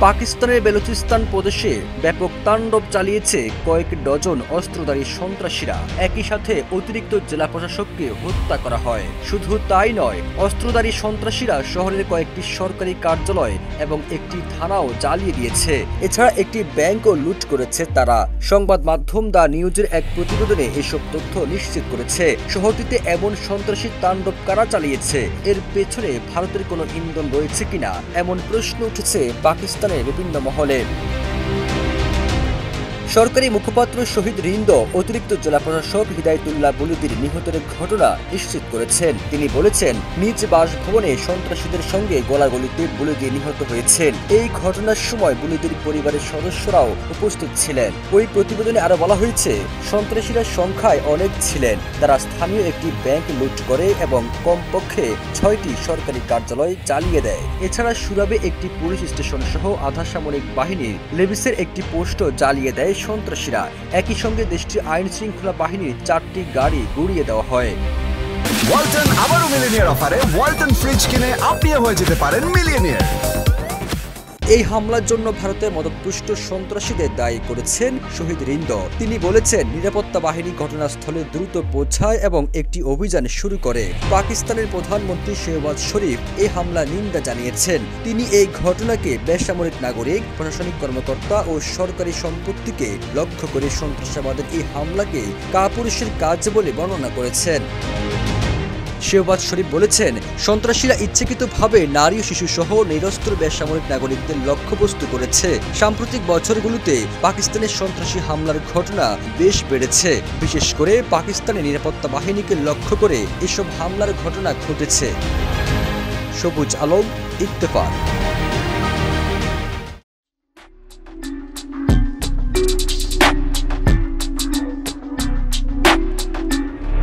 পাকিস্তানের বেলুচিস্তান প্রদেশে ব্যাপক তাণ্ডব চালিয়েছে কয়েক ডজন অস্ত্রধারী সন্ত্রাসীরা। একই সাথে অতিরিক্ত জেলা প্রশাসককে হত্যা করা হয়। শুধু তাই নয়, অস্ত্রধারী সন্ত্রাসীরা শহরের কয়েকটি সরকারি কার্যালয় এবং একটি থানাও জ্বালিয়ে দিয়েছে। এছাড়া একটি ব্যাংকও লুট করেছে তারা। সংবাদ মাধ্যম দ্য নিউজের এক প্রতিবেদনে এসব তথ্য নিশ্চিত করেছে। শহরটিতে এমন সন্ত্রাসী তাণ্ডব কারা চালিয়েছে, এর পেছনে ভারতের কোনো ইন্ধন রয়েছে কিনা, এমন প্রশ্ন উঠেছে পাকিস্তানের বিভিন্ন মহলে। সরকারি মুখপাত্র শহীদ রিন্দ অতিরিক্ত জেলা প্রশাসক হিদায়তুল্লাহ বুলুদির নিহতের ঘটনা নিশ্চিত করেছেন। তিনি বলেছেন, নিজ বাসভবনে সন্ত্রাসীদের সঙ্গে গোলাগুলিতে বুলুদি নিহত হয়েছেন। এই ঘটনার সময় বুলুদির পরিবারের সদস্যরাও উপস্থিত ছিলেন। ওই প্রতিবেদনে আরো বলা হয়েছে, সন্ত্রাসীরা সংখ্যায় অনেক ছিলেন। তারা স্থানীয় একটি ব্যাংক লুট করে এবং কমপক্ষে 6টি সরকারি কার্যালয় জ্বালিয়ে দেয়। এছাড়া সুরাবে একটি পুলিশ স্টেশন সহ আধা সামরিক বাহিনীর লেভিসের একটি পোস্টও জ্বালিয়ে দেয় সন্ত্রাসীরা। একই সঙ্গে দেশটির আইন শৃঙ্খলা বাহিনীর 4টি গাড়ি গুড়িয়ে দেওয়া হয়। ওয়ালটন আবারও মিলিয়নিয়ার অফারে ওয়ালটন ফ্রিজ কিনে আপনিও হয়ে যেতে পারেন মিলিয়নিয়ার। এই হামলার জন্য ভারতের মদতপুষ্ট সন্ত্রাসীদের দায়ী করেছেন শহীদ রিন্দ। তিনি বলেছেন, নিরাপত্তা বাহিনী ঘটনাস্থলে দ্রুত পৌঁছায় এবং একটি অভিযান শুরু করে। পাকিস্তানের প্রধানমন্ত্রী শেহবাজ শরীফ এই হামলা নিন্দা জানিয়েছেন। তিনি এই ঘটনাকে বেসামরিক নাগরিক, প্রশাসনিক কর্মকর্তা ও সরকারি সম্পত্তিকে লক্ষ্য করে সন্ত্রাসবাদের এই হামলাকে কাপুরুষের কাজ বলে বর্ণনা করেছেন। শেহবাজ শরীফ বলেছেন, সন্ত্রাসীরা ইচ্ছাকৃতভাবে নারী ও শিশু সহ নিরস্ত্র বেসামরিক নাগরিকদের লক্ষ্যবস্তু করেছে। সাম্প্রতিক বছরগুলোতে পাকিস্তানের সন্ত্রাসী হামলার ঘটনা বেশ বেড়েছে। বিশেষ করে পাকিস্তানের নিরাপত্তা বাহিনীকে লক্ষ্য করে এসব হামলার ঘটনা ঘটেছে। সবুজ আলম, ইত্তেফাক।